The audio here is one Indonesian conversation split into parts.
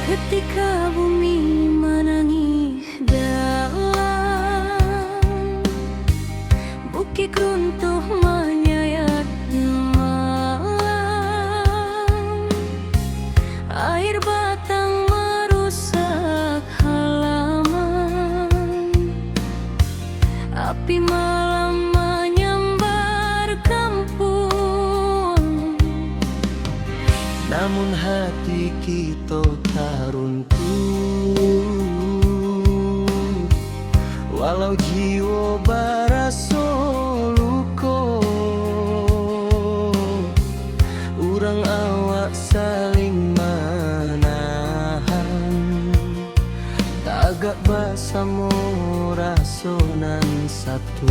Ketika bumi menangis dalam, bukit runtuh menyayat malam, air batang merusak halaman, api malam menyambar kampung. Namun hati kita tak runtuh, walau jiwa barasa luka. Urang awak saling menahan, tagak bersama rasonan satu.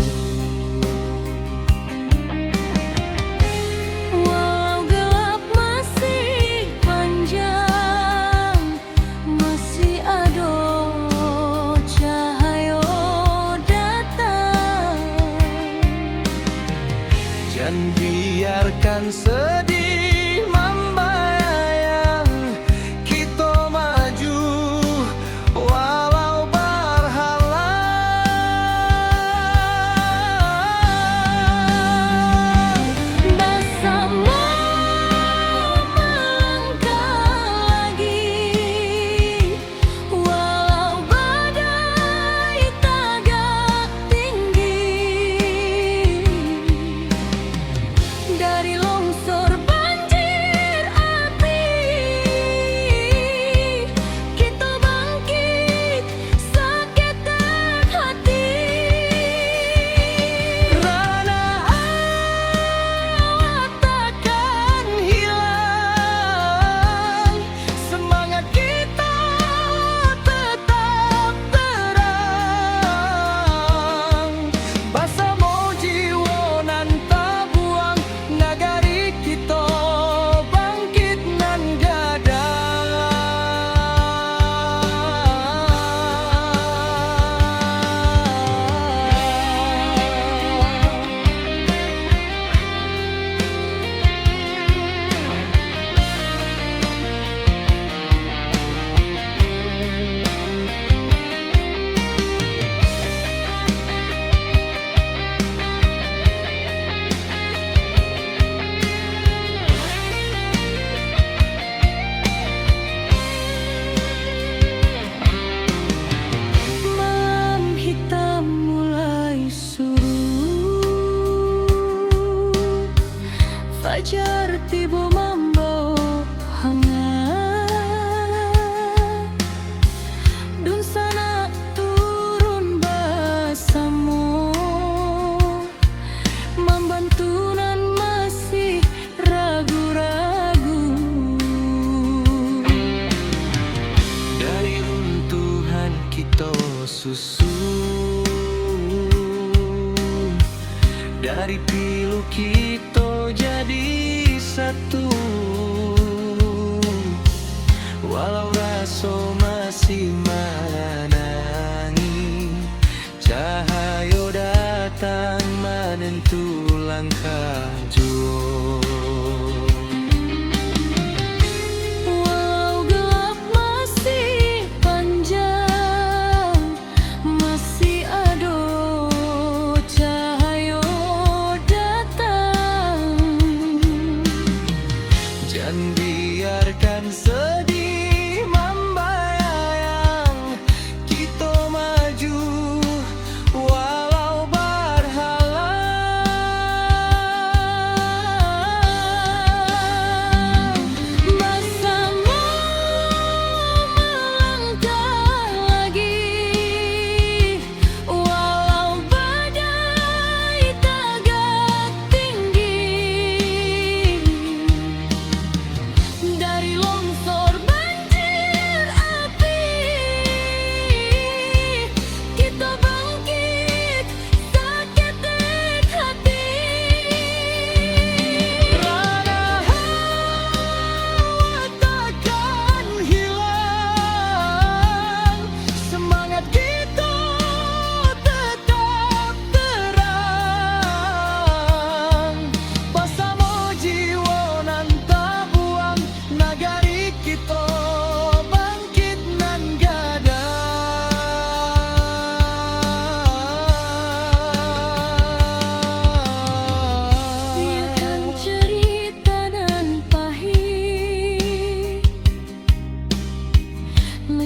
Dan biarkan sedih membayang, kita maju walau berhalang. Bersama melangkah lagi, walau badai tagak tinggi. Dari longsor banjir api, kita bangkit seketek hati. Rana awak takkan hilang, semangat kita tetap terang. Bersama jiwa nan tak buang, nagari kita bangkit nan gadang. Malam hitam mulai surut, fajar tiba membawa hangat. Dun sana turun bersama, membantu nan masih ragu-ragu. Dari runtuhan kita susun, dari pilu kita jadi satu. Walau rasa masih menangi, cahaya datang menentu langkah jua. Walau gelap masih panjang, masih ada cahaya datang. Jangan biarkan sedih membayang, kita maju walau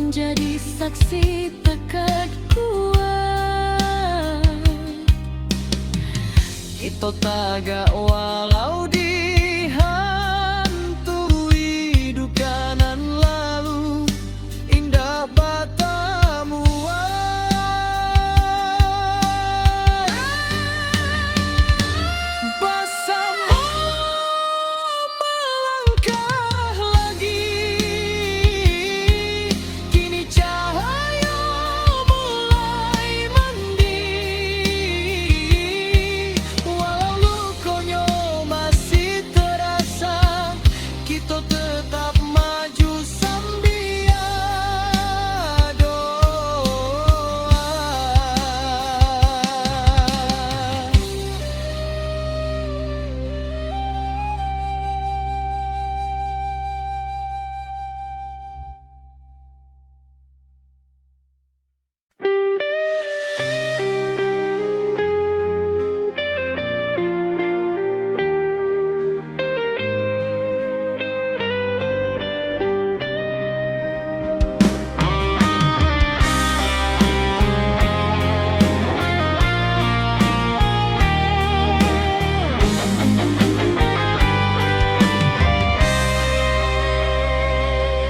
menjadi saksi tekad kuat. Kita tagak walau dihantui duka nan lalu, indah batamu bersama melangkah lagi. Kini cahaya mulai mandi, walau lukonya masih terasa, kita tetap maju sambil doa.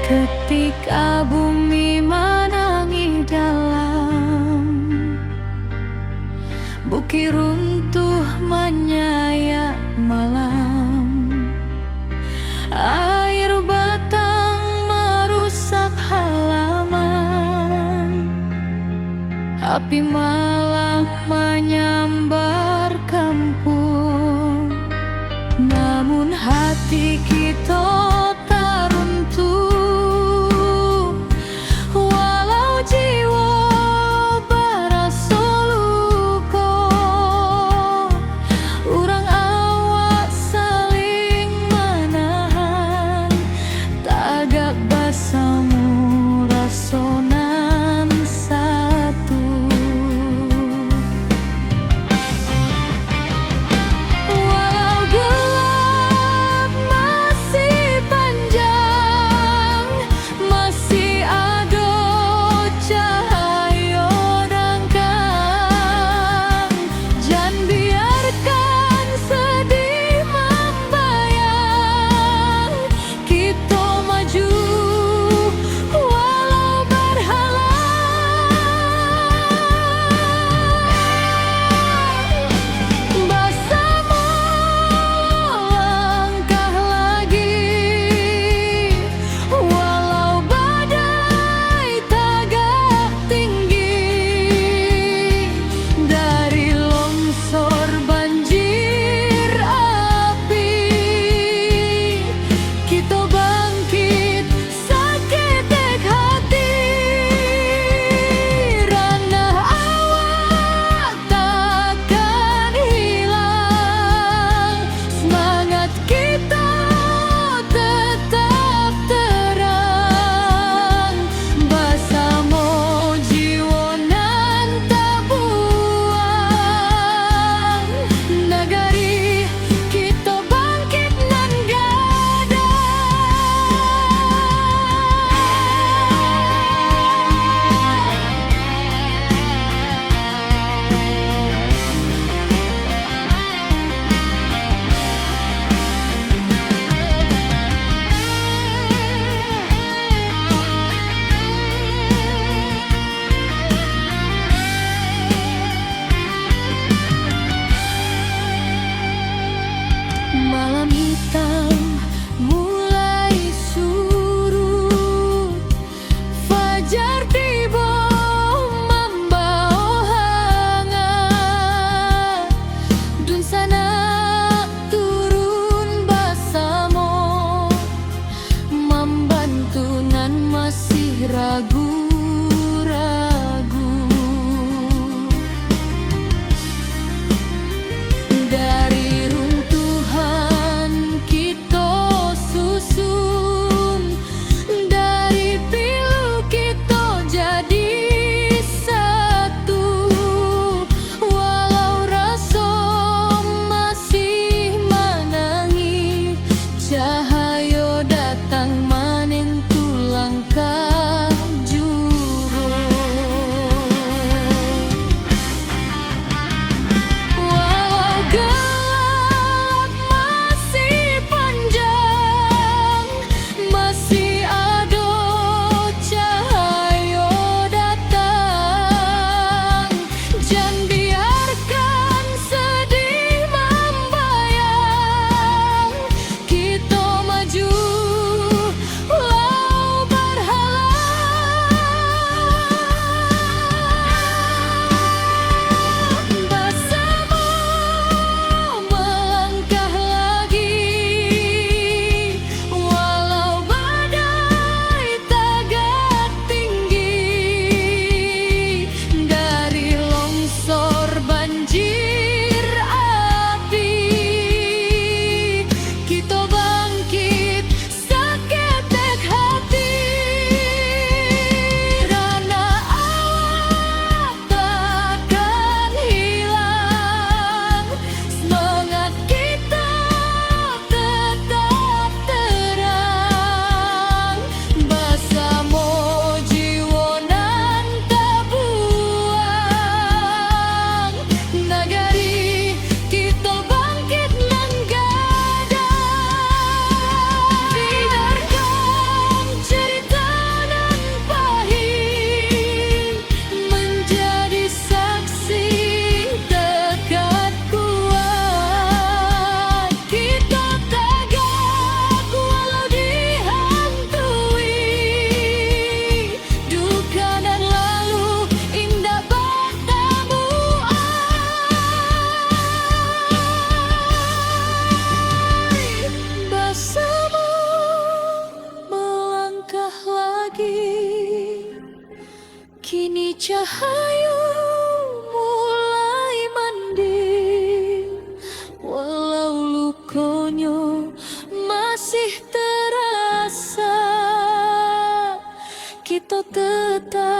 Ketika bumi menangi dalam, bukit runtuh menyayat malam, air batang merusak halaman, api malam menyambar kampung. Namun hati kita tak runtuh, walau jiwa berasa luka. Urang awak saling menahan, tagak basamu rasonan satu. Walau gelap masih cahayu mulai mending, walau lukonyo masih terasa, kita tetap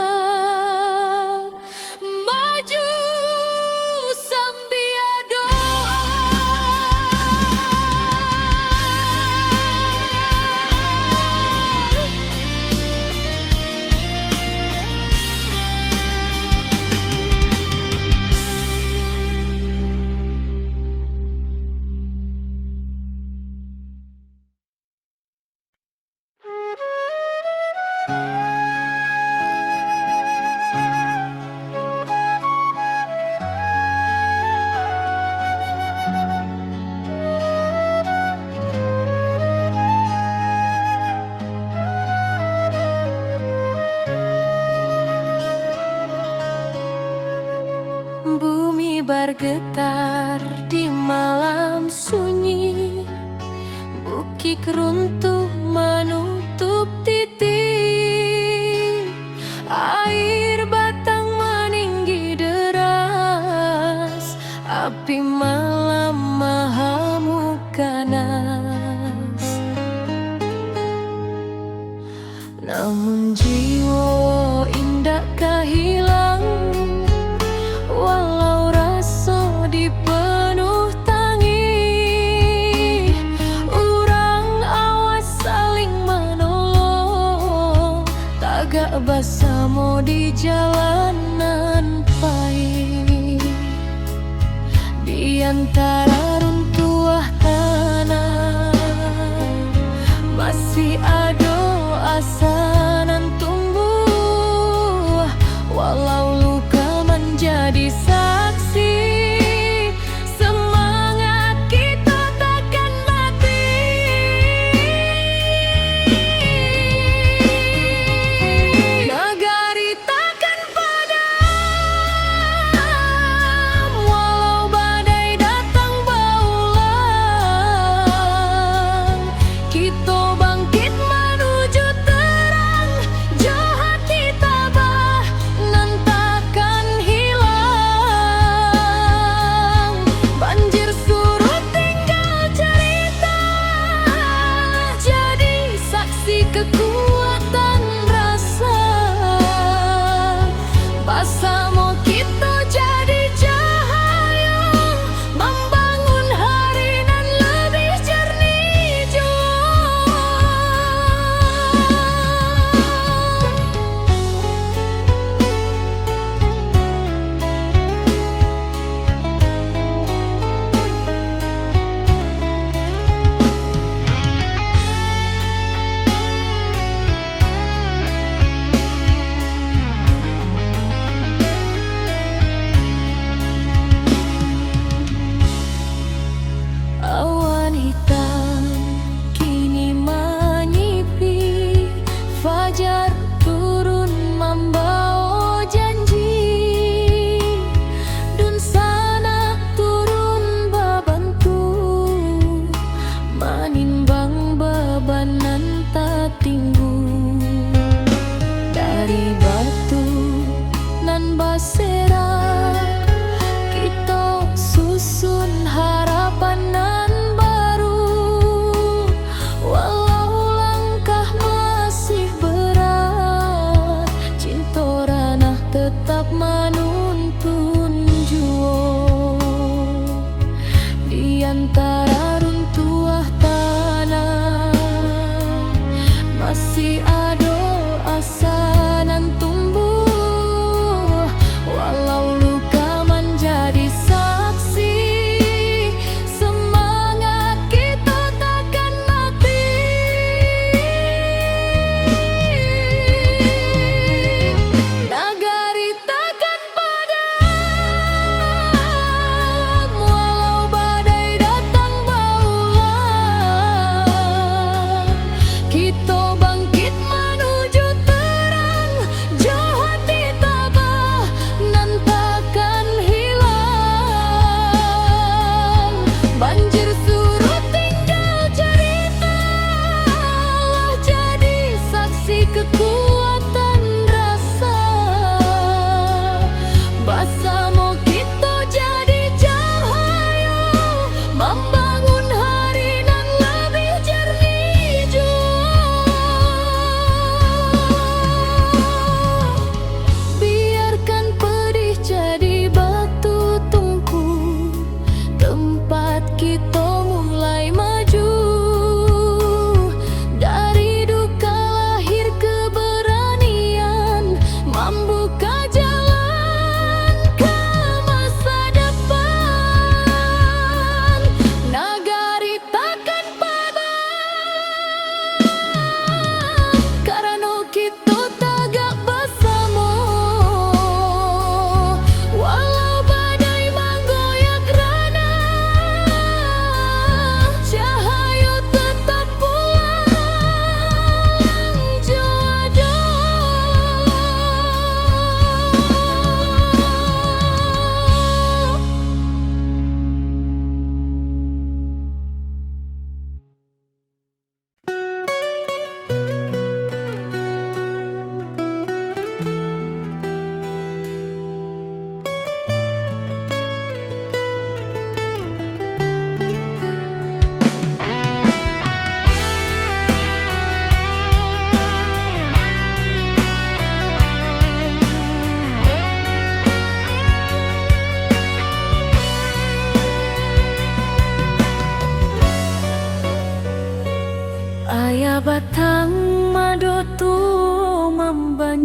maju sambil doa. Bumi bergetar di malam sunyi, bukit runtuh menutup titik, air batang meninggi deras, api malam mahamuk ganas. Namun jiwa indah kehilang, walau rasa dipenuh tangi, urang awas saling menolong, tagak bersama di jalanan pahit. Di antara runtuhan tanah masih ada asa nan tumbuh, walau luka menjadi saksi, semangat kita takkan mati. Negari takkan padam, walau badai datang berulang, kita bangkit menuju terang, jahat ditabah nan takkan hilang. Banjir surut tinggal cerita, jadi saksi kekuatan rasa, bersama kita jadi cahaya, membangun hari nan lebih jernih jua. Awan hitam kini menyipi, fajar turun membawa janji, dun sana turun bebantu, menimbang beban nan tak tinggu. Dari batu nan basera, kita susun harapan nan baru, walau langkah masih berat.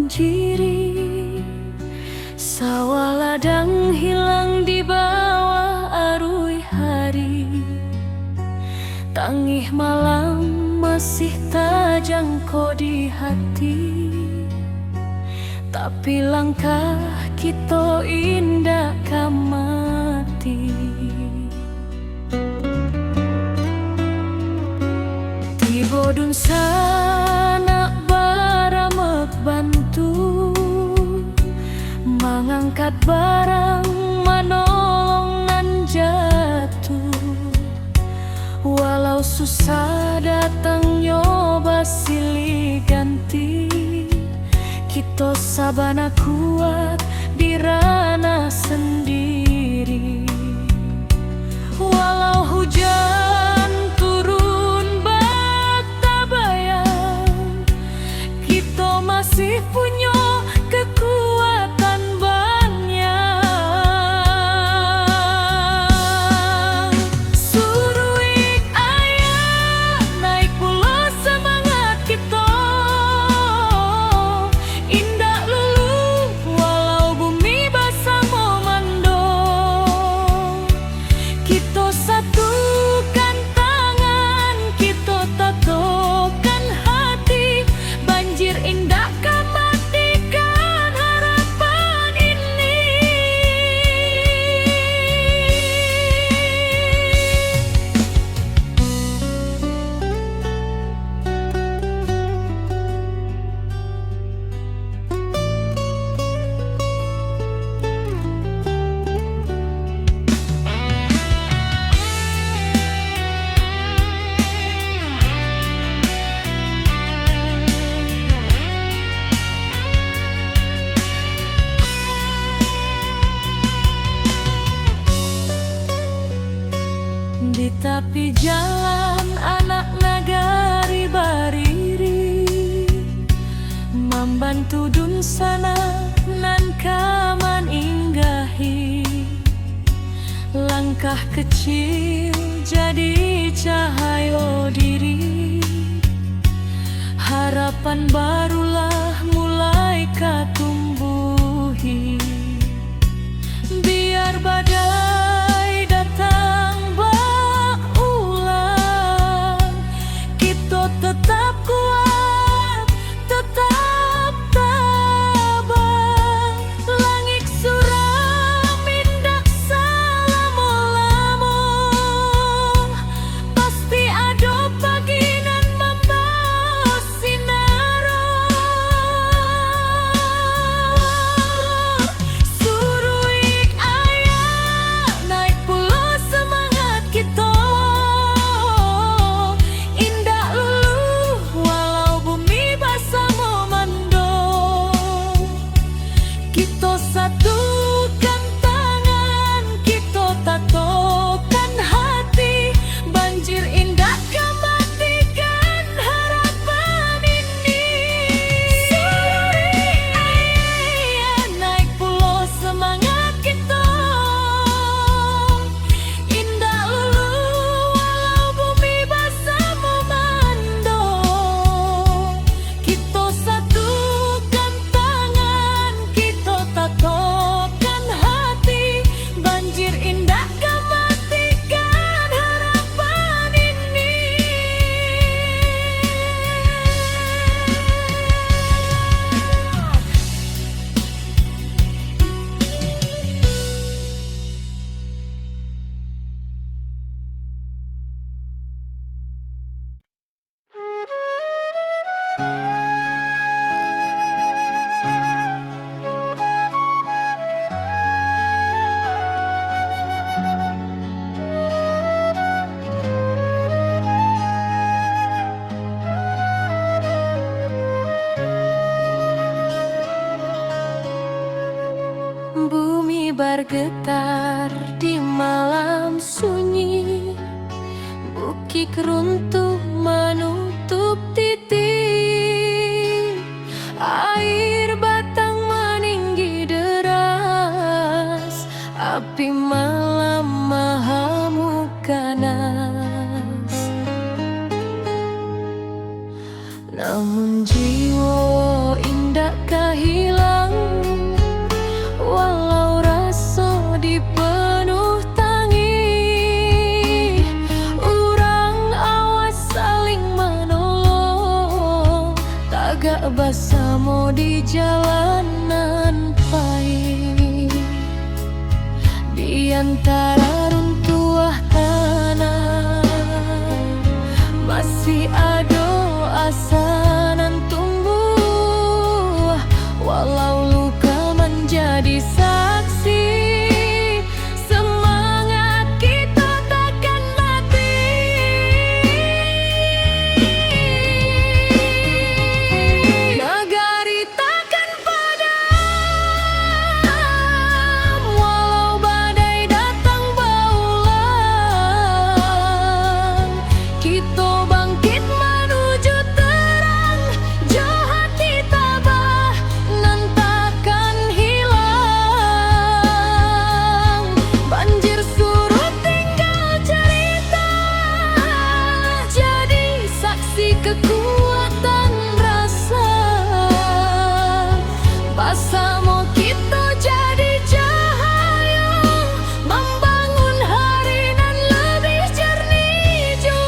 menjiri, sawah ladang hilang di bawah arui hari. Tangih malam masih tajangko di hati, tapi langkah kita indah kamati. Tiba dun sana baramek bantu, mengangkat barang manolongan jatuh. Walau susah datang nyoba silih ganti, kita sabana kuat di ranah sendiri. Walau hujan turun bata bayang, kita masih punya kekuatan banyak. Suruik ayah naik pula semangat kita, indah lulu walau bumi basah memando. Kita satukan tangan, kita tatokan hati, banjir indah matikan harapan ini. Di tepi jalan anak nagari bariri, membantu dun sana nan kaman inggahi. Langkah kecil jadi cahaya diri, harapan barulah mulai katumbuhi. Biar badai datang berulang, kita tetap kuat, tetap tabah. Langit suram indak selama-lama, pasti ada pagi nan membawa sinar. Suruik ayah naik pula semangat kita, indah lulu walau bumi basah memando. Kita satukan tangan, kita tatokan hati, banjir indah matikan harapan ini. Suruik ayah naik pula semangat kita, indah lulu walau bumi basah memando. Kita satukan tangan, kita tatokan hati, banjir indah matikan harapan ini. Bumi bergetar di malam sunyi, bukit runtuh menutup titik, air batang meninggi deras, api malam mahamu ganas. Namun jiwa indah Dakkah hilang walau rasa dipenuh tangi. Urang awas saling menolong, tagak bersama di jalanan pahit. Di antara runtuh tanah masih ada asa nan tumbuh, walau luka menjadi saksi. Semangat kita takkan mati. Nagari takkan padam walau badai datang berulang. Kita bangkit menuju terang, jauh hati tabah nan takkan hilang. Banjir surut tinggal cerita, jadi saksi kekuatan rasa. Bersama kita jadi cahaya, membangun hari nan lebih jernih jua.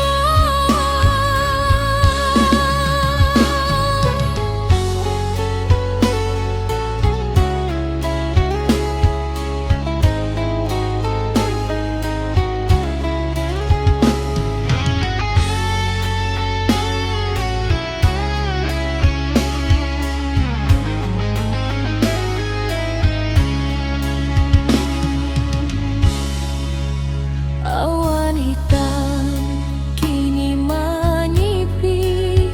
Awan hitam kini menyipi,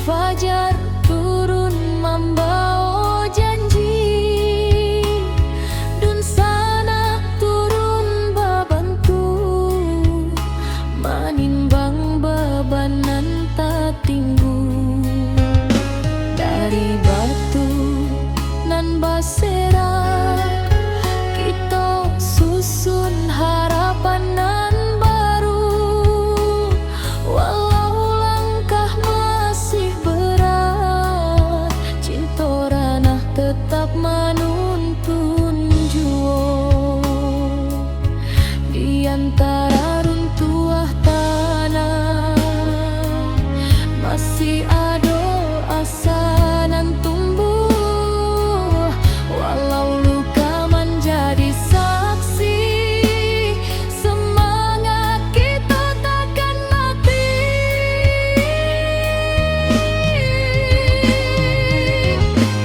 fajar turun membawa janji. Dun sana turun babantu, menimbang beban nan tak tinggu. Dari batu nan basera, kita susun harapan nan baru. Walau langkah masih berat, cinta ranah tetap menuntun jua. Di antara runtuh tanah masih ada asa nan tumbuh, walau luka menjadi saksi. Semangat kita takkan mati.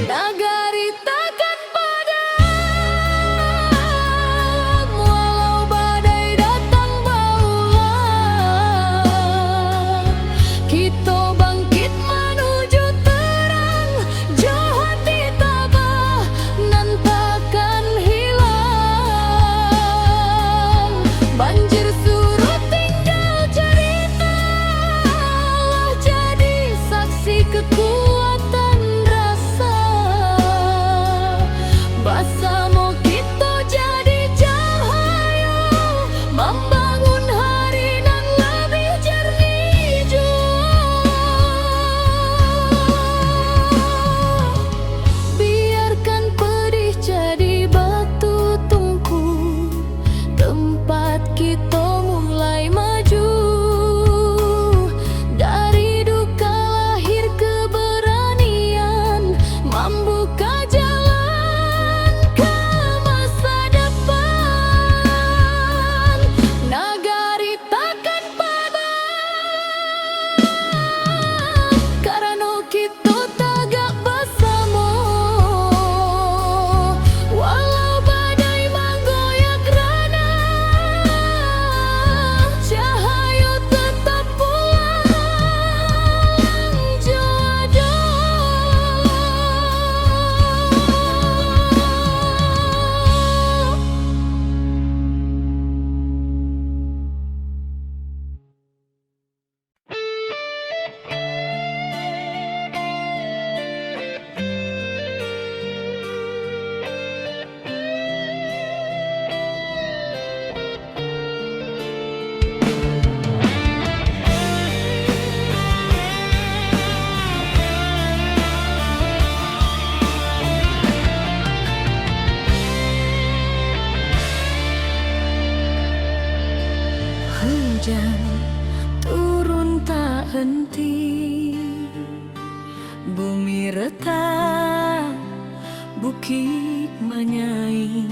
Nagari henti. Bumi retak, bukit menyaing,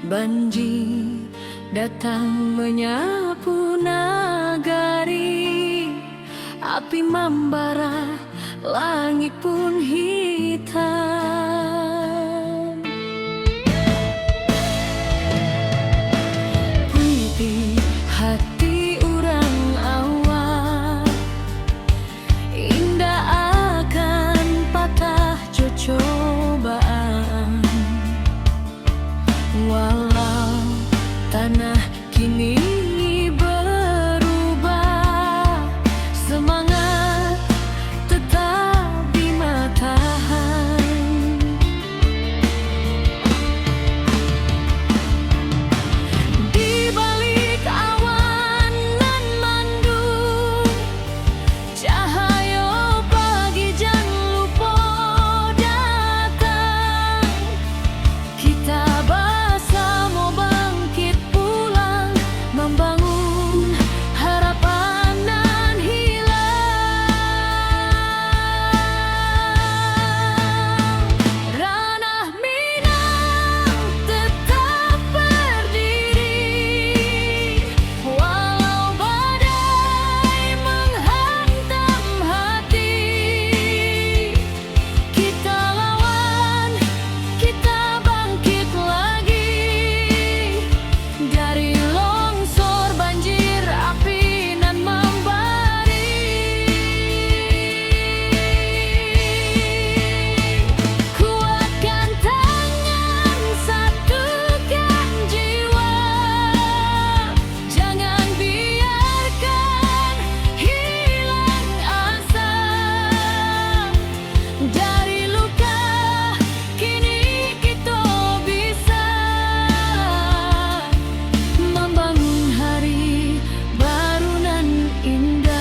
banjir datang menyapu nagari. Api membara, langit pun hitam. Puiti hati urang awak, indah akan patah cobaan. Walau tanah kini berubah, semangat tetap di matahan. Di balik awan nan mendung, cahaya pagi jan lupa datang. Kita bersama bangkit pulang, membangun harapan nan hilang. Ranah Minang tetap berdiri, walau badai menghantam hati. Kita lawan, kita bangkit lagi, dari longsor banjir api nan membari. Kuatkan tangan, satukan jiwa, jangan biarkan hilang asa. Dari luka kini kita bisa membangun hari baru nan indah.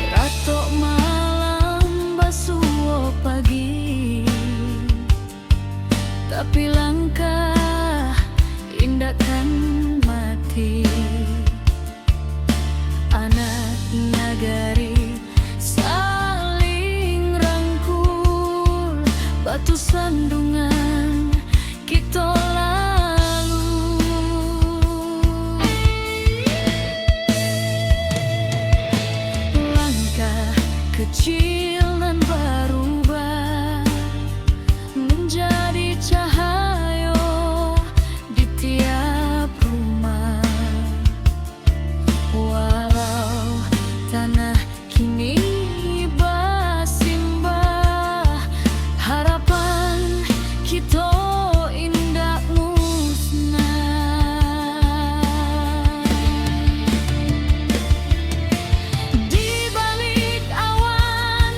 Ratok malam basuh pagi, tapi langkah indah kan mati. Anak nagari saling rangkul, batu sandungan kita lalu. Langkah kecil nan berubah menjadi cahaya di tiap rumah. Walau tanah kini bersimbah, harapan kita indah musnah. Di balik awan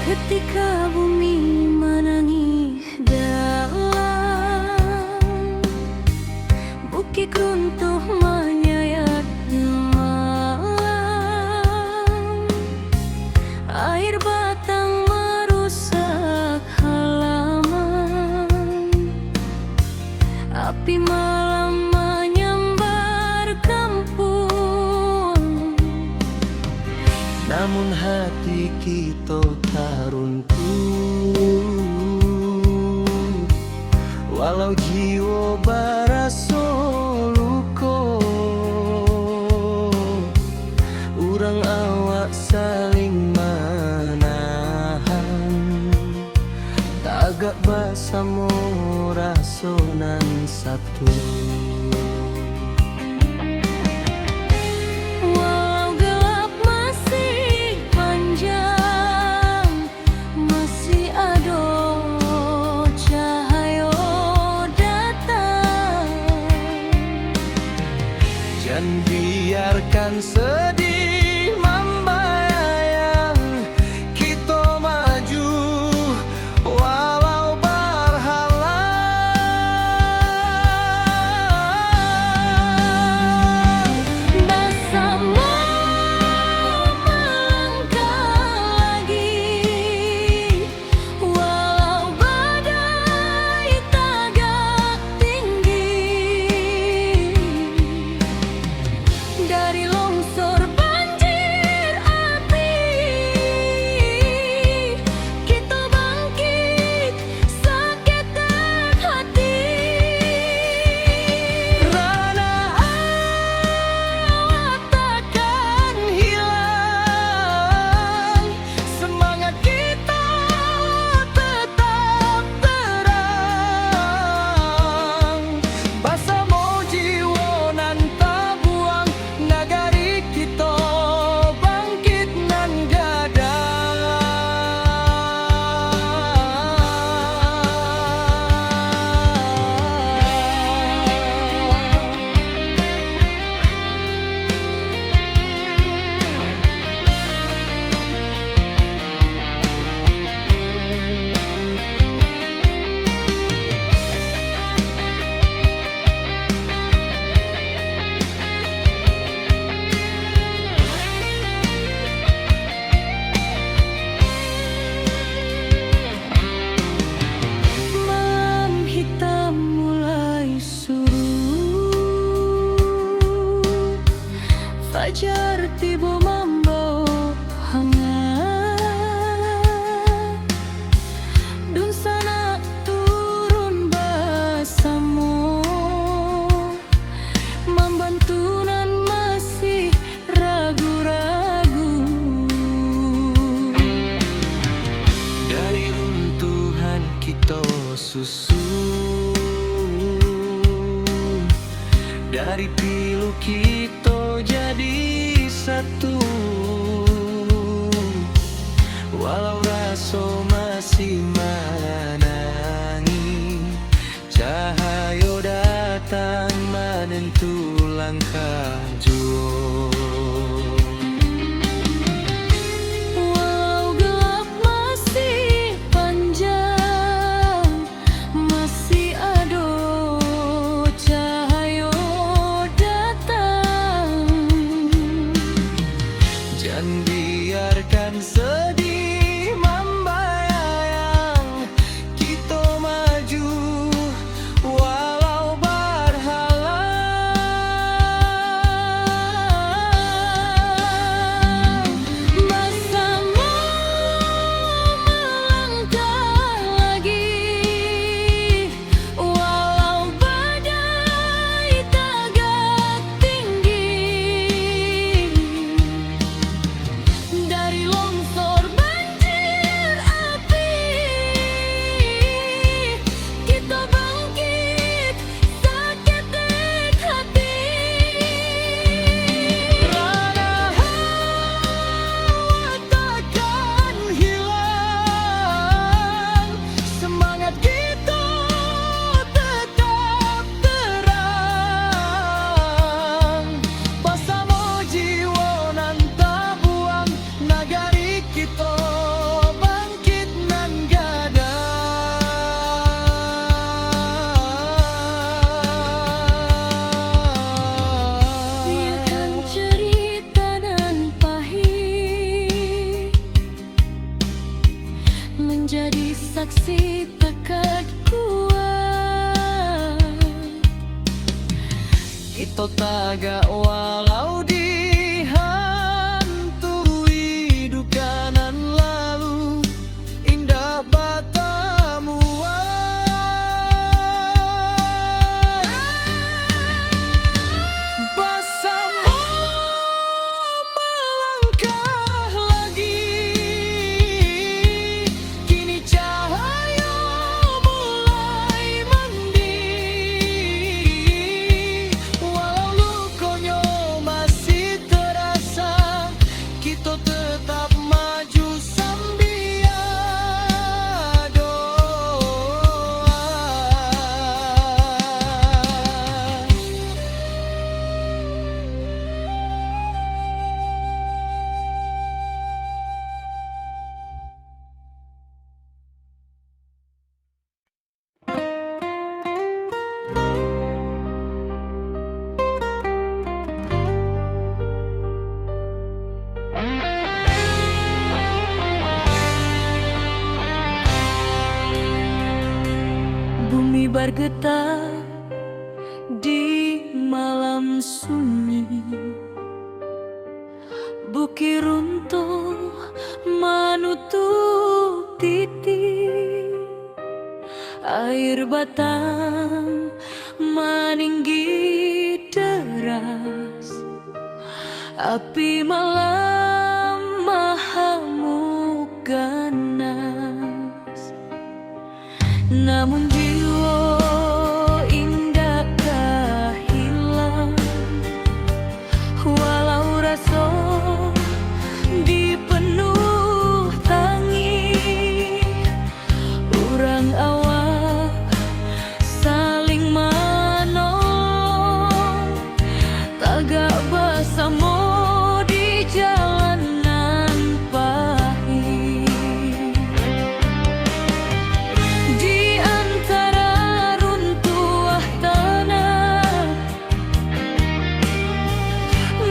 Ketika bumi menangis dalam, bukit runtuh menyayat malam, air batang merusak halaman, api malam menyambar kampung. Namun hati kita tak runtuh, walau jiwa barasa luka. Urang awak saling menahan, tagak bersama rasonan satu. Walau gelap masih panjang, masih ada cahaya datang. Jangan biarkan sedih membayang, kita maju walau berhalang. Bersama melangkah lagi, walau badai tagak tinggi. Dari longsor banjir api, kita bangkit seketat hati. Rana awak takkan hilang, semangat kita tetap terang. Bersama jiwa nan tak buang, nagari kita bangkit nan gadang. Malam hitam mulai surut, fajar tiba membawa hangat. Dun sana turun bersama, membantu nan masih ragu-ragu. Dari runtuhan kita susun, dari pilu kita jadi satu. Walau rasa masih menangi, cahaya datang menentu langkah jua. Walau gelap masih panjang, masih ada cahaya datang. saksi tekad kuat. Kita taga walau dihantui duka nan lalu, indah batamuan. Bersama melangkah lagi, kini cahaya mulai mandi. Walau lukonya masih terasa, kita tetap maju sambil doa. Bumi bergetar di malam sunyi, bukit runtuh menutup titik, air batang meninggi deras, api malam mahamuk ganas. Namun jiwa indakkah hilang, walau rasa dipenuh tangis. Urang awak saling menolong, tagak bersama di jalanan pahit. Di antara runtuh tanah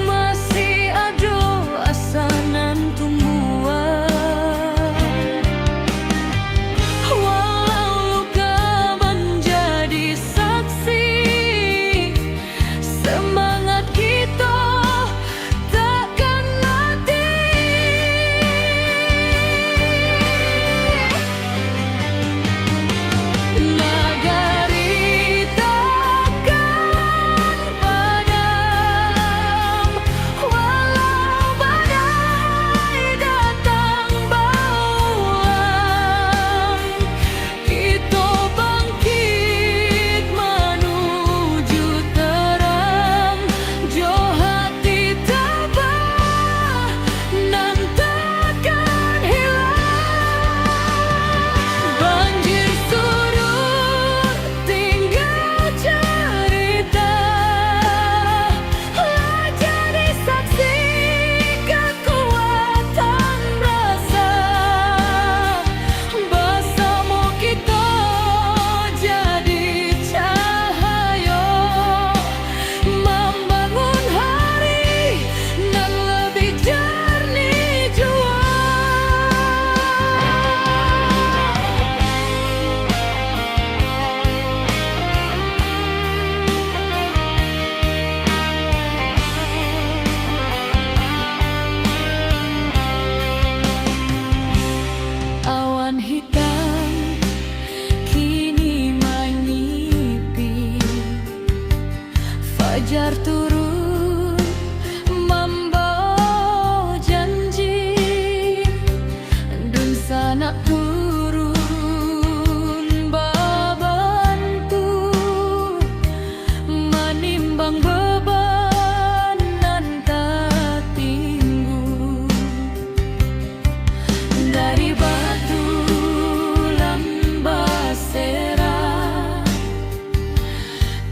masih ada asanan tumbuhan. Walau luka menjadi saksi, semangat kita takkan mati. Nagari takkan padam, walau badai datang bauan. Kita bangkit menuju terang, jo hati tabah nan takkan hilang. Banjir surut tinggal cerita, jadi saksi kekuatan rasa. Bersama kita jadi cahaya, membangun hari nan lebih jernih jua. Awan hitam kini menyipi, fajar turun membawa janji, dun sanak turun babantu, menimbang beban nan tak tinggu. Dari batu lambasera,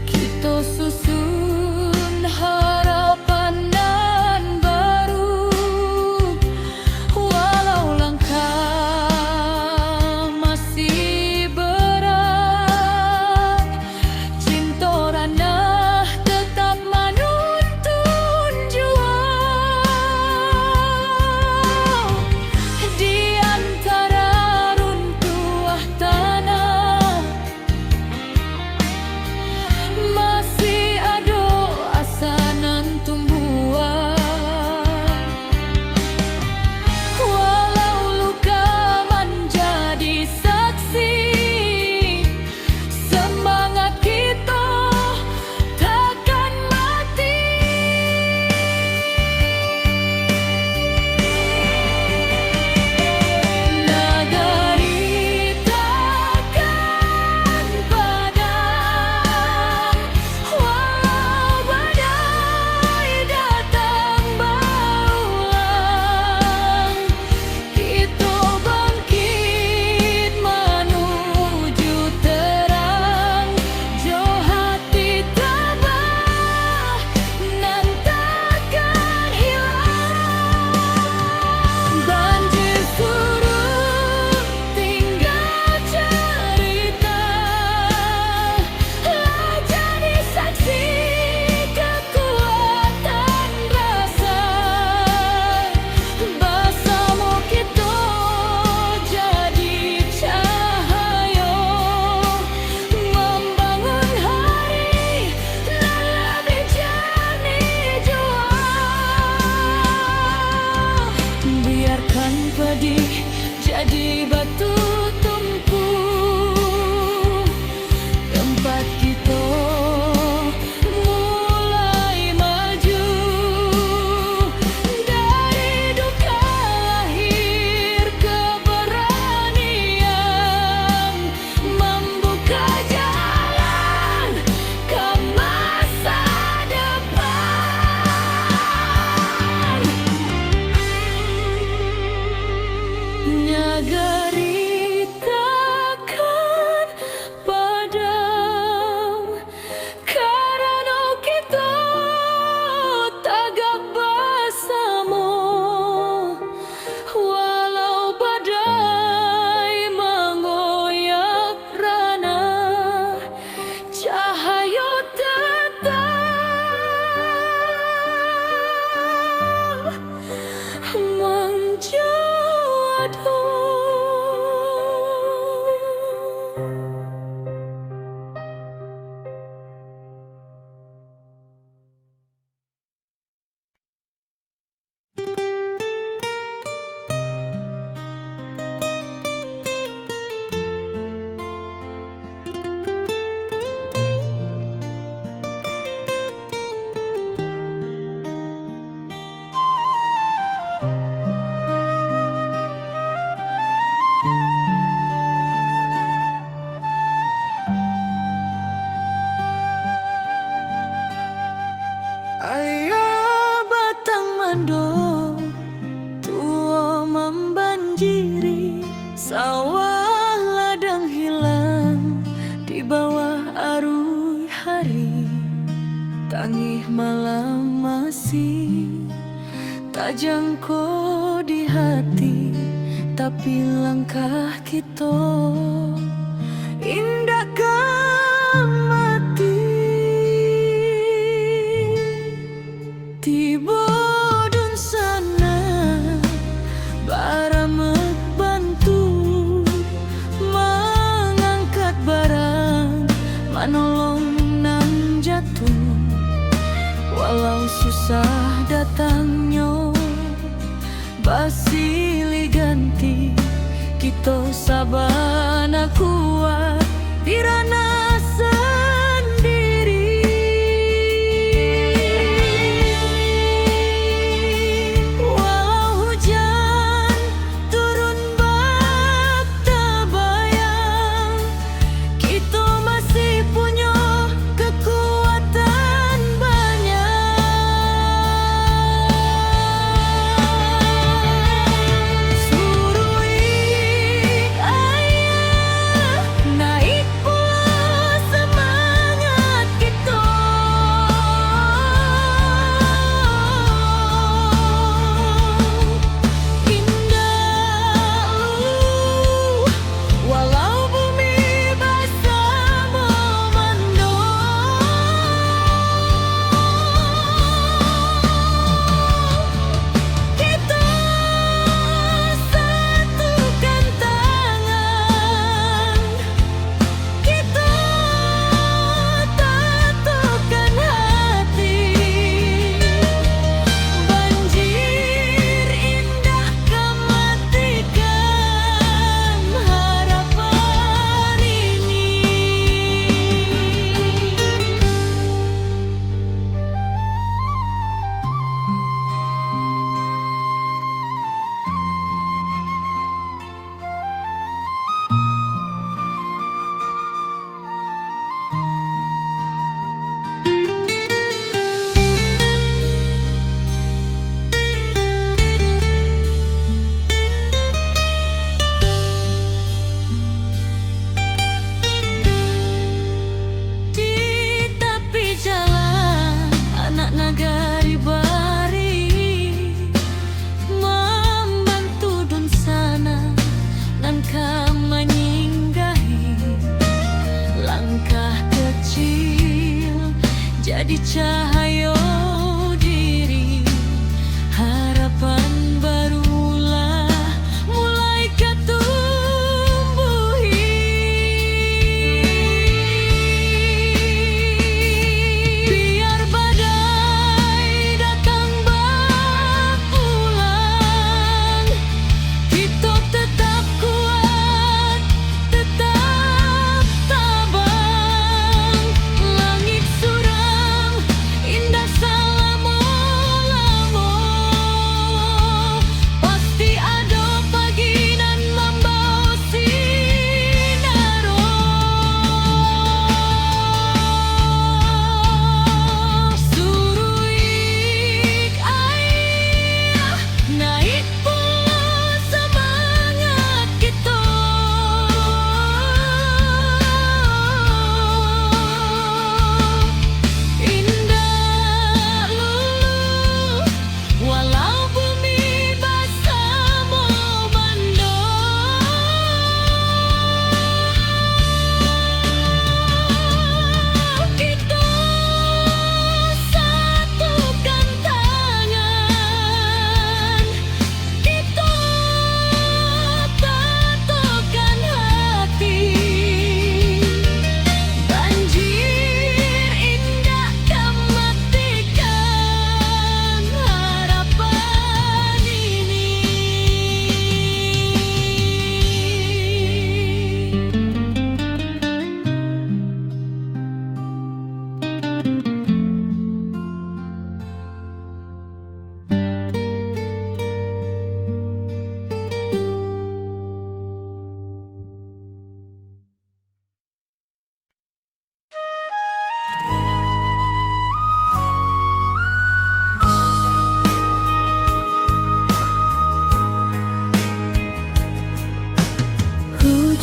kita susun harapan nan baru. Walau langkah jadi batu tumpul, tempat kita mulai maju. Dari duka lahir keberanian, membuka jalan ke masa depan. Nagari takkan padam karena kita tagak bersama. Walau badai menggoyak rana, cahaya tetap menjadi. Ayah batang mando tua membanjiri, sawah ladang hilang di bawah arus hari. Tangih malam masih tak jangkau di hati, tapi langkah kita indahkan mati. Tiba dun sana baramek bantu mengangkat barang, manolong nang jatuh. Walau susah datangnya basilih ganti, kita sabana kuat dirana sendiri. Walau hujan turun bak tabayang, kita masih punya kekuatan banyak. Surui ayah naik pula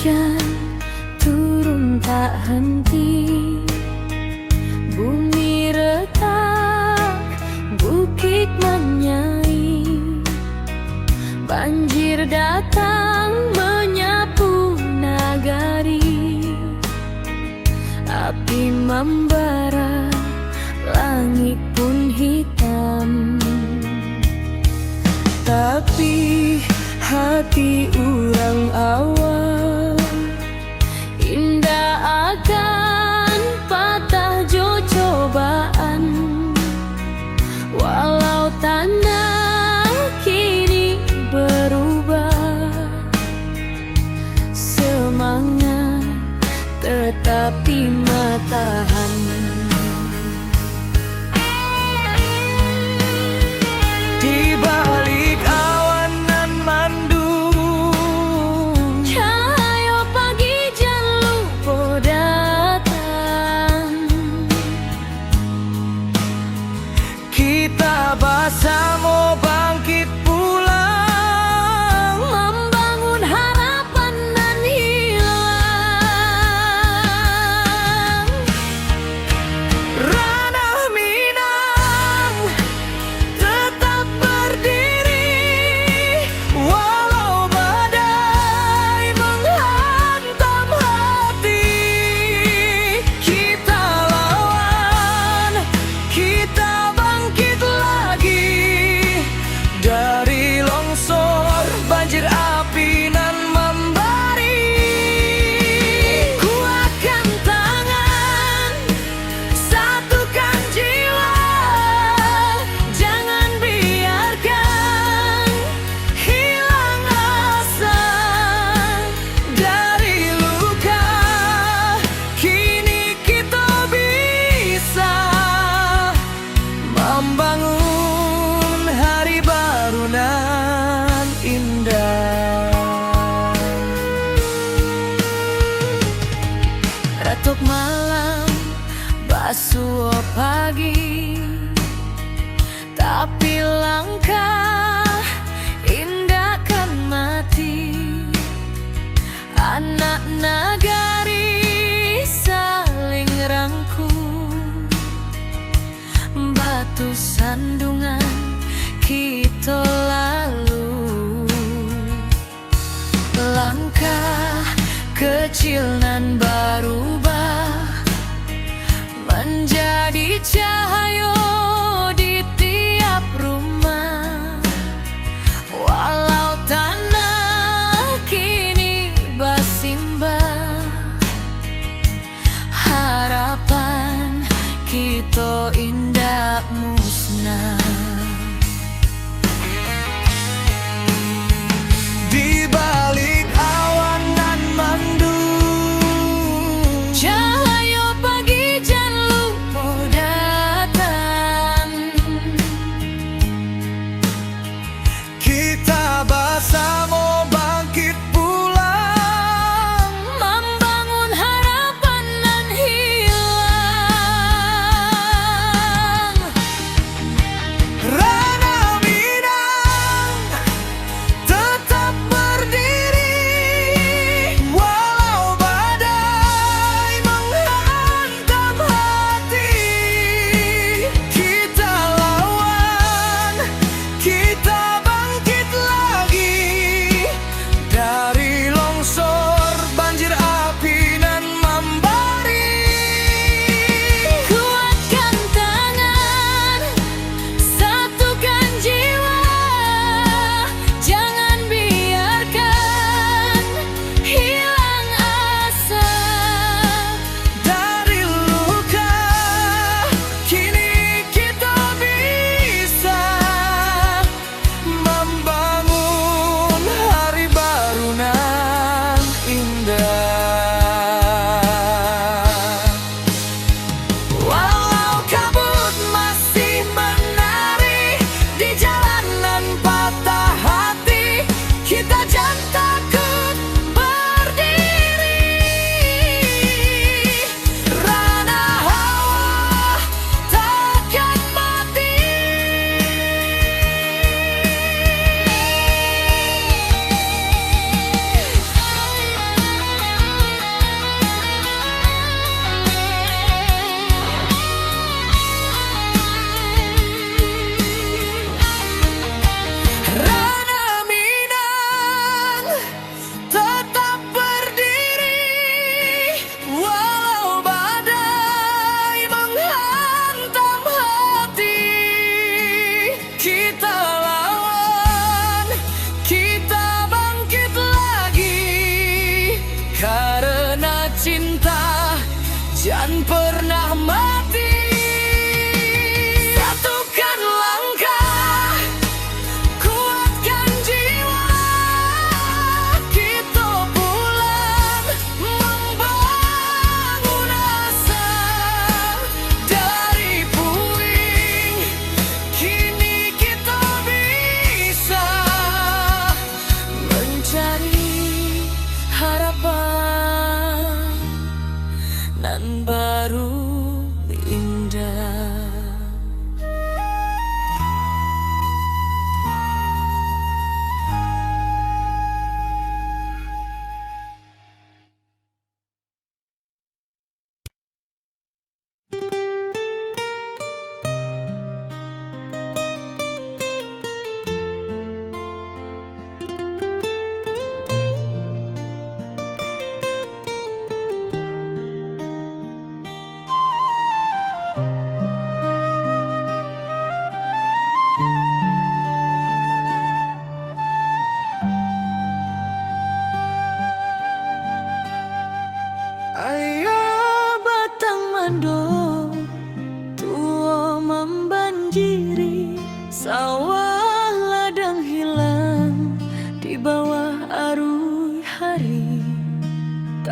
hujan turun tak henti, bumi retak, bukit menyai, banjir datang menyapu nagari, api membara, langit pun hitam. Tapi hati urang awal indah akan patah jo cobaan, walau tanah kini berubah, semangat tetapi matahan. Di balik awan nan mandung, Cahaya pagi jan lupa datang, kita bersama bangkit pulang, membangun harapan nan hilang. ranah Minang tetap berdiri, walau badai menghantam hati. Kita lawan, kita bangkit lagi, dari longsor, banjir, api nan membari. Kuatkan tangan, satukan jiwa, jangan biarkan hilang asa. Dari luka, kini kita bisa membangun hari baru nan indah. Ratuk malam, basuh pagi, tapi langkah indah kan mati. Anak nagari saling rangkul, batu sandungan kita lalu. Langkah kecil nan berubah menjadi cahaya di tiap rumah, walau tanah kini bersimbah, harapan kita indah musnah. Di balik awan nan mandung,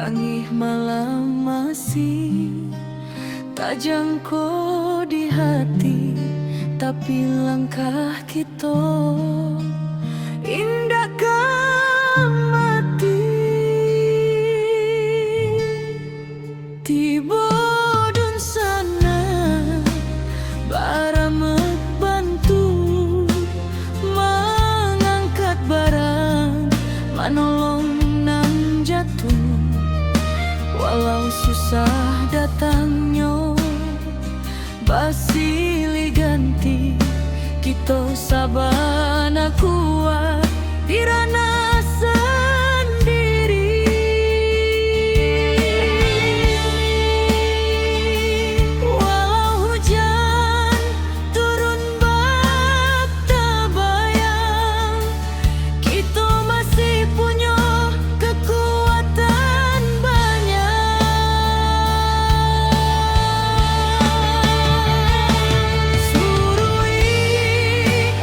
Langit malam masih tak jangkau di hati, tapi langkah kita indah mati. Tiba dun sana bara bantu mengangkat barang, manolong nang jatuh. Walau susah datangnya basili ganti, kita sabana kuat dirana sendiri. Walau hujan turun bak tabayang, kita masih punya kekuatan banyak. Surui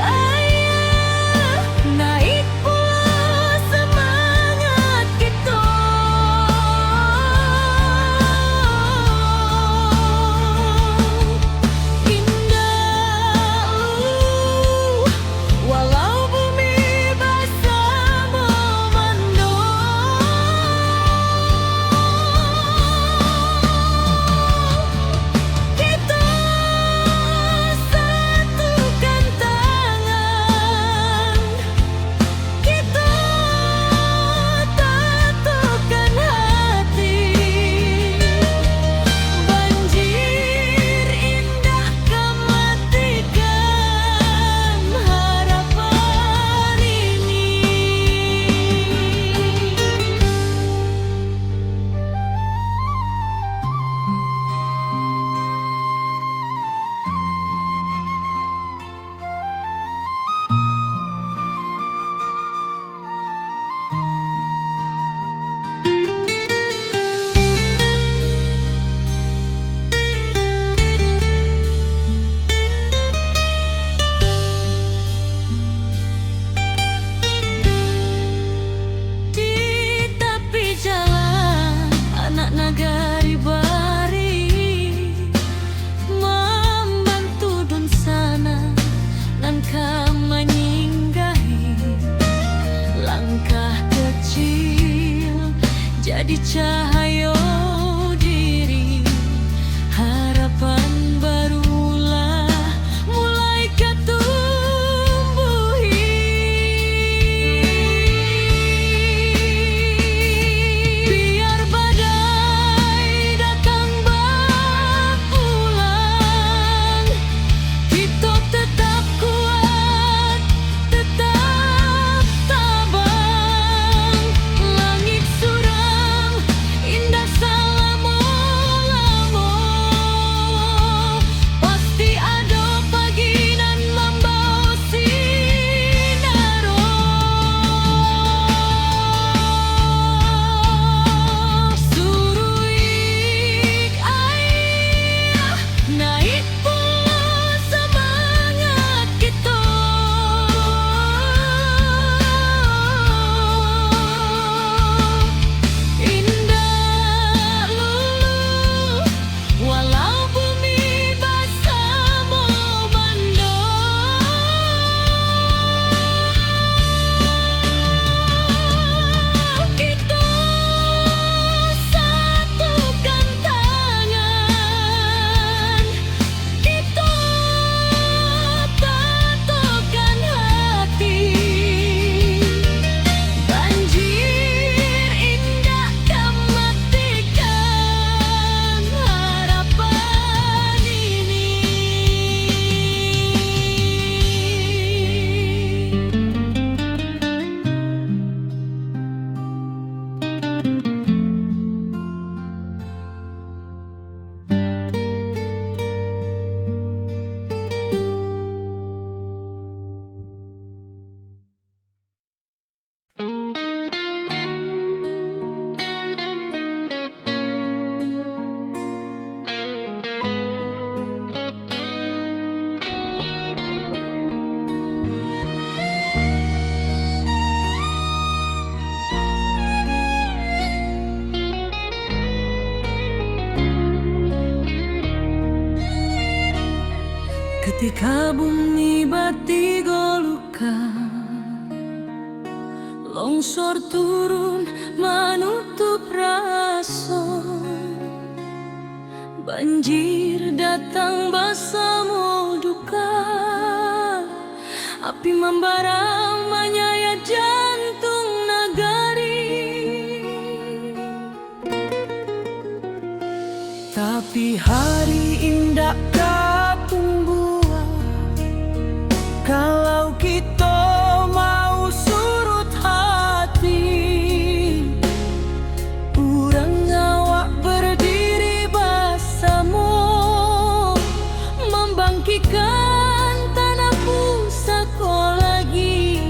ayah naik pula semangat kita. Indah walau bumi basah memandung, kita satukan tangan, kita tatukan hati. Banjir indah kematikan harapan ini. Di tepi jalan anak nagari bari membantu dun sana nan menyinggahi. Langkah kecil jadi cahaya diri, harapan barulah mulai ketumbuhi. Biar badai datang berulang, kita tetap kuat, tetap tabang. Langit suram indah Ketika bumi bati golukan, longsor turun menutup rason, banjir datang bersama duka, api membara menyayat jantung nagari. Tapi hari indah kapung buah, kalau kita mau surut hati, urang awak berdiri bersama, membangkitkan tanah pusaka lagi.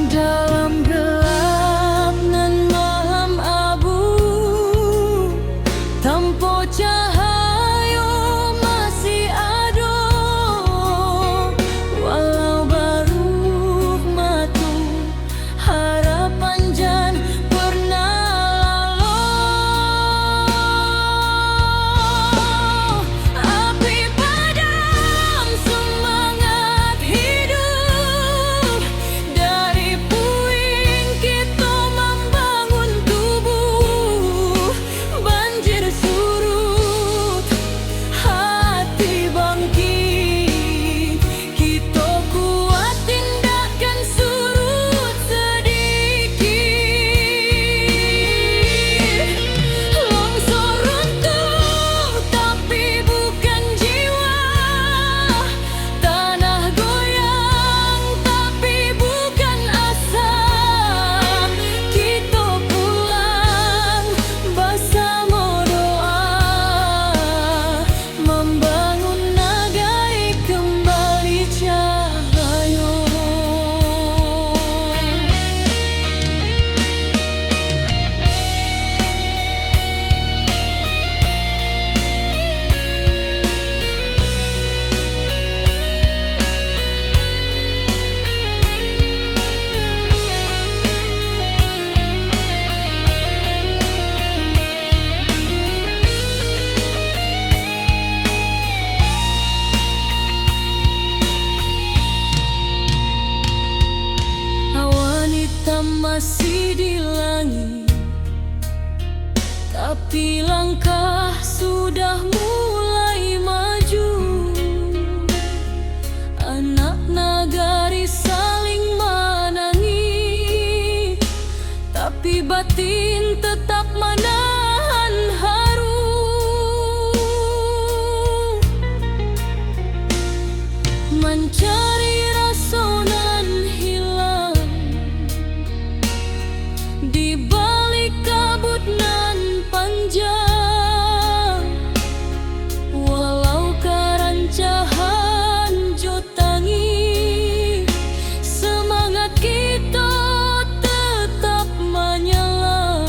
Dalam gelap nan malam abu, tanpa cahaya masih ada, walau baru matu harapan jan pernah lalu. Api padam semangat hidup, dari puing kita membangun tubuh. Banjir surut, hati bangkit, kita kuat tindakan surut sedikit. Longsor runtuh tapi bukan jiwa, tanah goyang tapi bukan asa. Kita pulang bersama doa, membangun negeri kembali cahaya. Awan hitam masih di langit, tapi langkah sudah mulai maju. Anak nagari saling menangis, tapi batin tetap menahan haru. Mencari rasa nan hilang di balik kabut nan panjang, walau kerancahan jotangi, semangat kita tetap menyelam.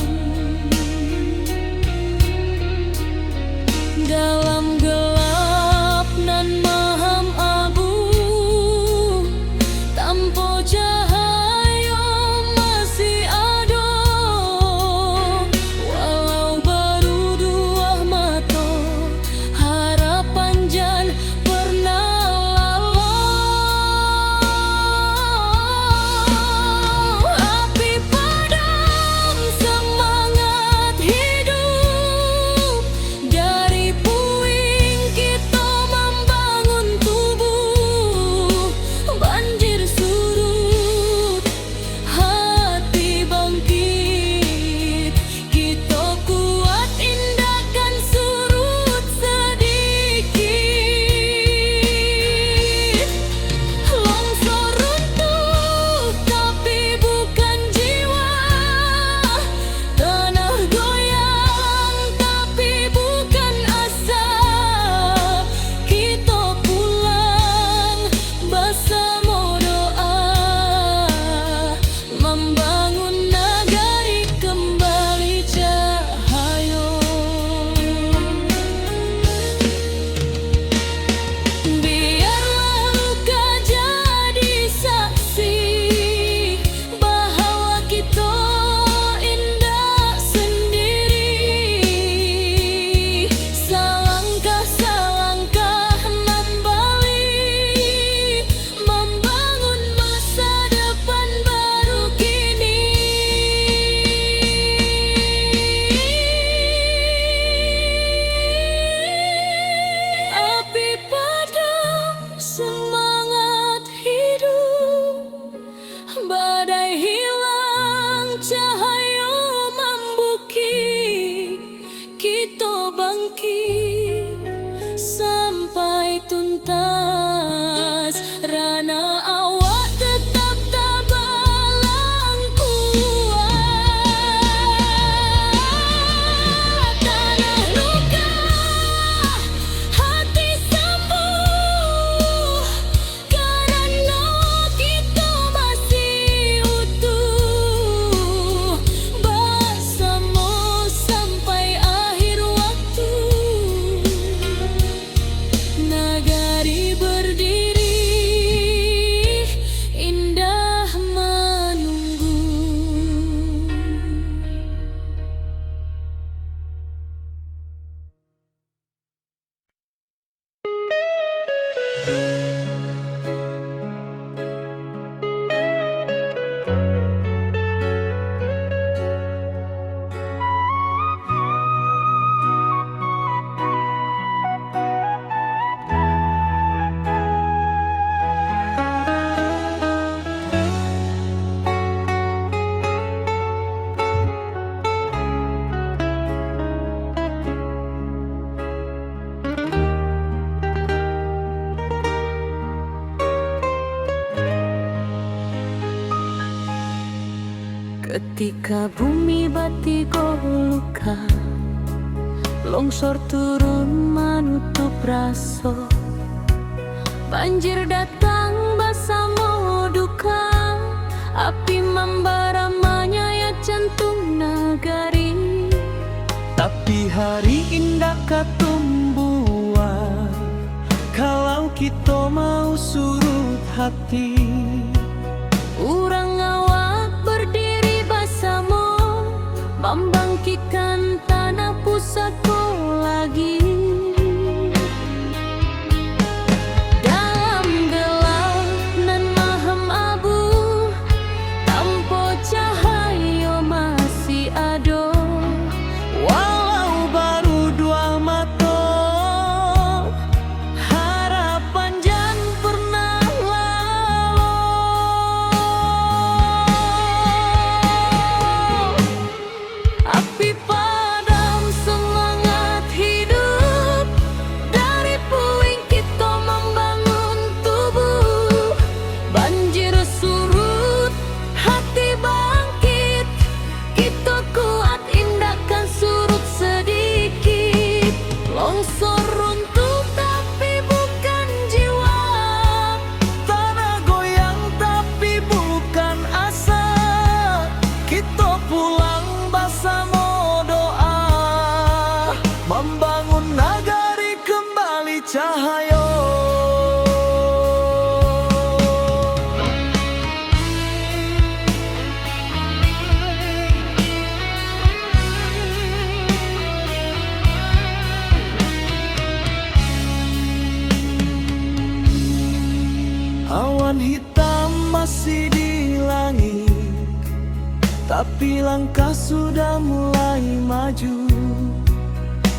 Ketika bumi batigo luka, longsor turun menutup raso, banjir datang bersama duka, api membara menyayat jantung nagari. Tapi hari indah ketumbuhan kalau kita mau surut hati. Urang awak berdiri bersama, membangkitkan tanah pusaka lagi. Dalam gelap nan maham abu, tanpa cahaya masih ada. Walau baru dua mata, harapan jangan pernah lalu. Api padam semangat hidup, dari puing kita membangun tubuh. Banjir surut, hati bangkit, kita kuat indahkan surut sedikit. Longsor runtuh tapi bukan jiwa, Tanah goyang tapi bukan asa. Kita pulang bersama doa, membangun nagari kembali cahaya. Awan hitam masih di langit, tapi langkah sudah mulai maju.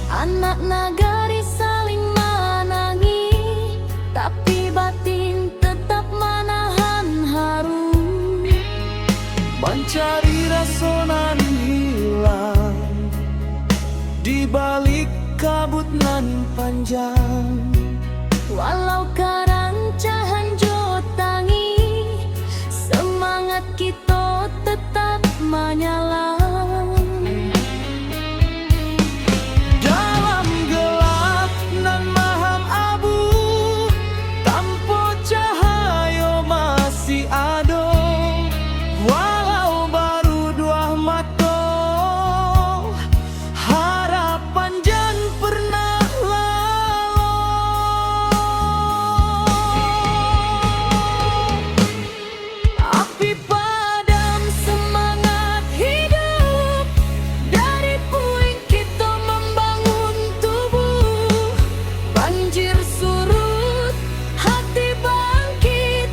anak nagari saling menangi, tapi batin tetap menahan haru. Mencari rasa nan hilang di balik kabut nan panjang. Walau karancahan jotangi, semangat kita tetap menyala. Dalam gelap nan maham abu, tanpa cahaya masih ada. Walau baru dua mata, harapan jangan pernah lalu. Api padam semangat hidup, dari puing kita membangun tubuh. Banjir surut, hati bangkit,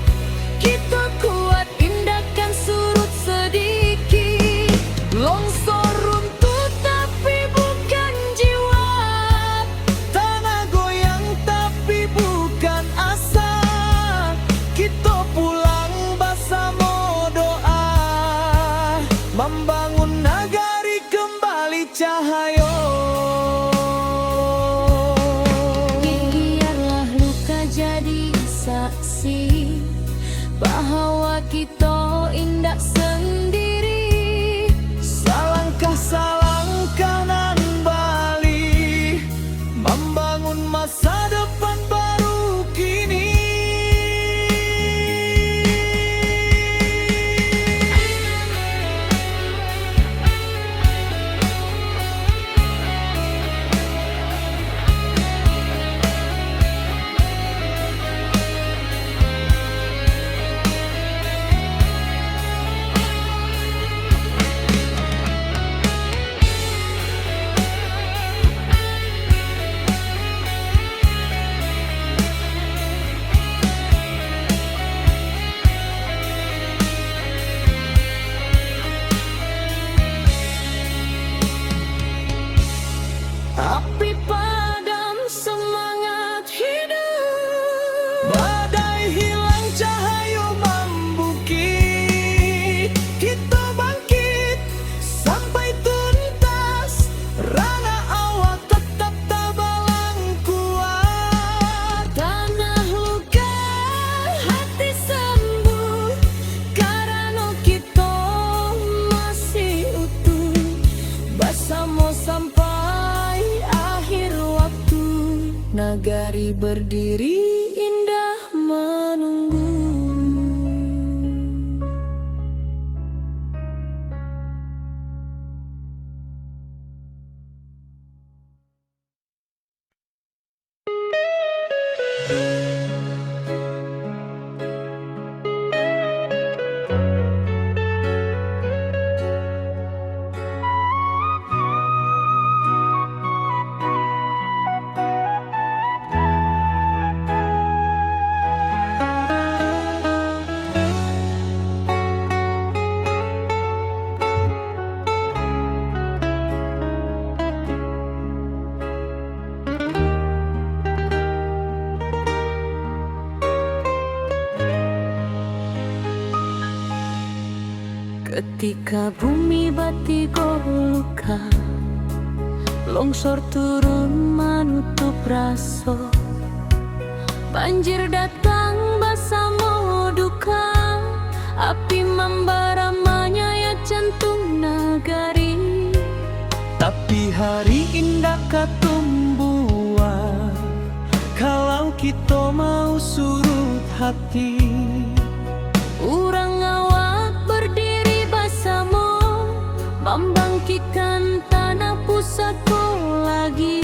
kita kuat indahkan surut sedikit. Longsor runtuh tapi bukan jiwa, Tanah goyang tapi bukan asa. Kita pulang bersama doa, membangun nagari kembali cahaya. biarlah luka jadi saksi bahwa kita indah sendiri. Salangkah nan bali, membangun masa depan baru kini. nagari berdiri indah menunggu. Ketika bumi batigo luka, longsor turun menutup raso, banjir datang bersama duka, api membara menyayat jantung nagari. Tapi hari indah katumbuhan, kalau kita mau surut hati. Urang awak berdiri bersama, membangkitkan tanah pusatku lagi.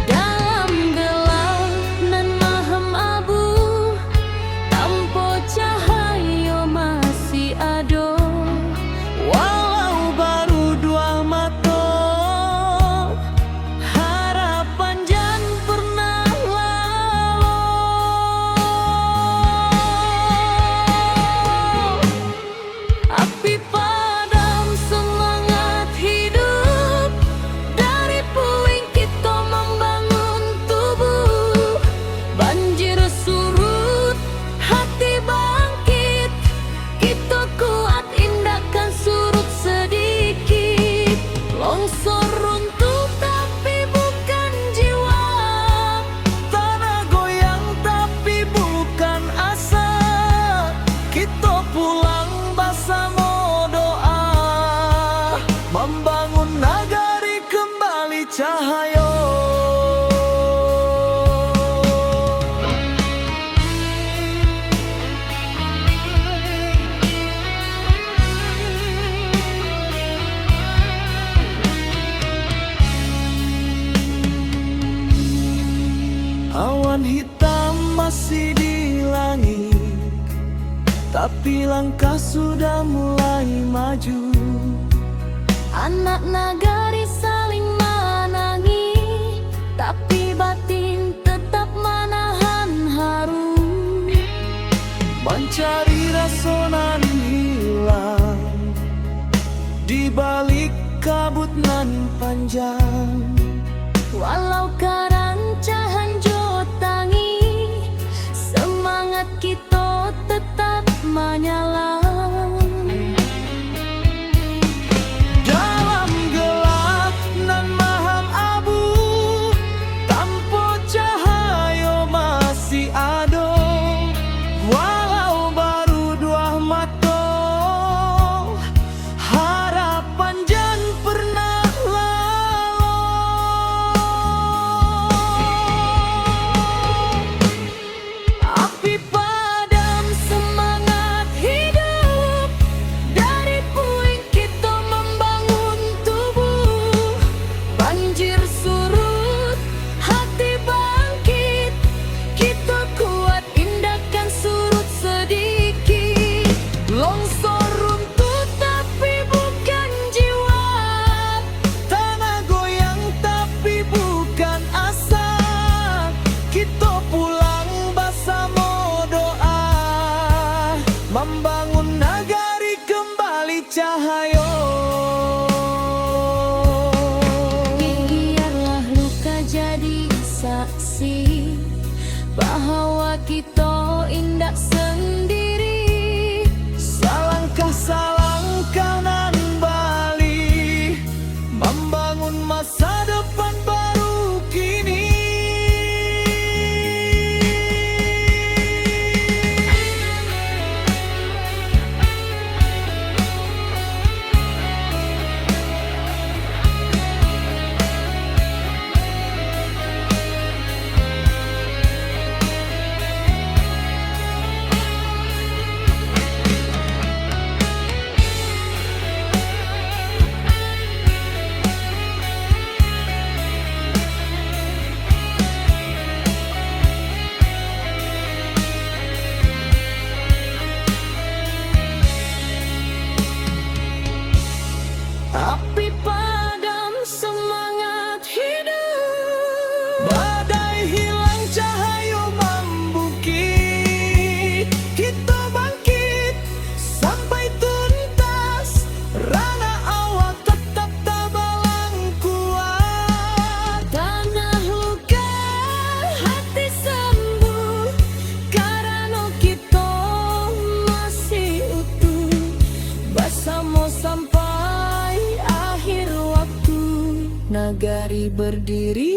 Dalam gelap nan mahem abu, tanpa cahaya masih ada. Walau baru dua mata, harapan jan pernah lalu. Api padam semangat hidup, dari puing kita membangun tubuh. Banjir surut, hati bangkit, kita kuat indahkan surut sedikit. Longsor runtuh tapi bukan jiwa, Tanah goyang tapi bukan asa, kita pulang bersama doa, membangun nagari kembali cahaya. Awan hitam masih di langit, tapi langkah sudah mulai maju. anak nagari saling menangi, tapi batin tetap menahan haru. Mencari rasa nan hilang di balik kabut nan panjang. Walau kerancahan jotangi, semangat kita tetap menyala. Dalam gelap nan mahem abu, tanpa cahaya masih ada. Walau baru dua mata, harapan jan pernah lalu. Api padam semangat hidup, dari puing kita membangun tubuh. Banjir surut, hati bangkit, kita kuat indahkan surut sedikit. Longsor runtuh tapi bukan jiwa, Tanah goyang tapi bukan asa, kita pulang bersama doa, membangun nagari kembali cahaya. biarlah luka jadi saksi bahwa kita indah sendiri. Selangkah nan bali, membangun masa depan baru kini. Nagari berdiri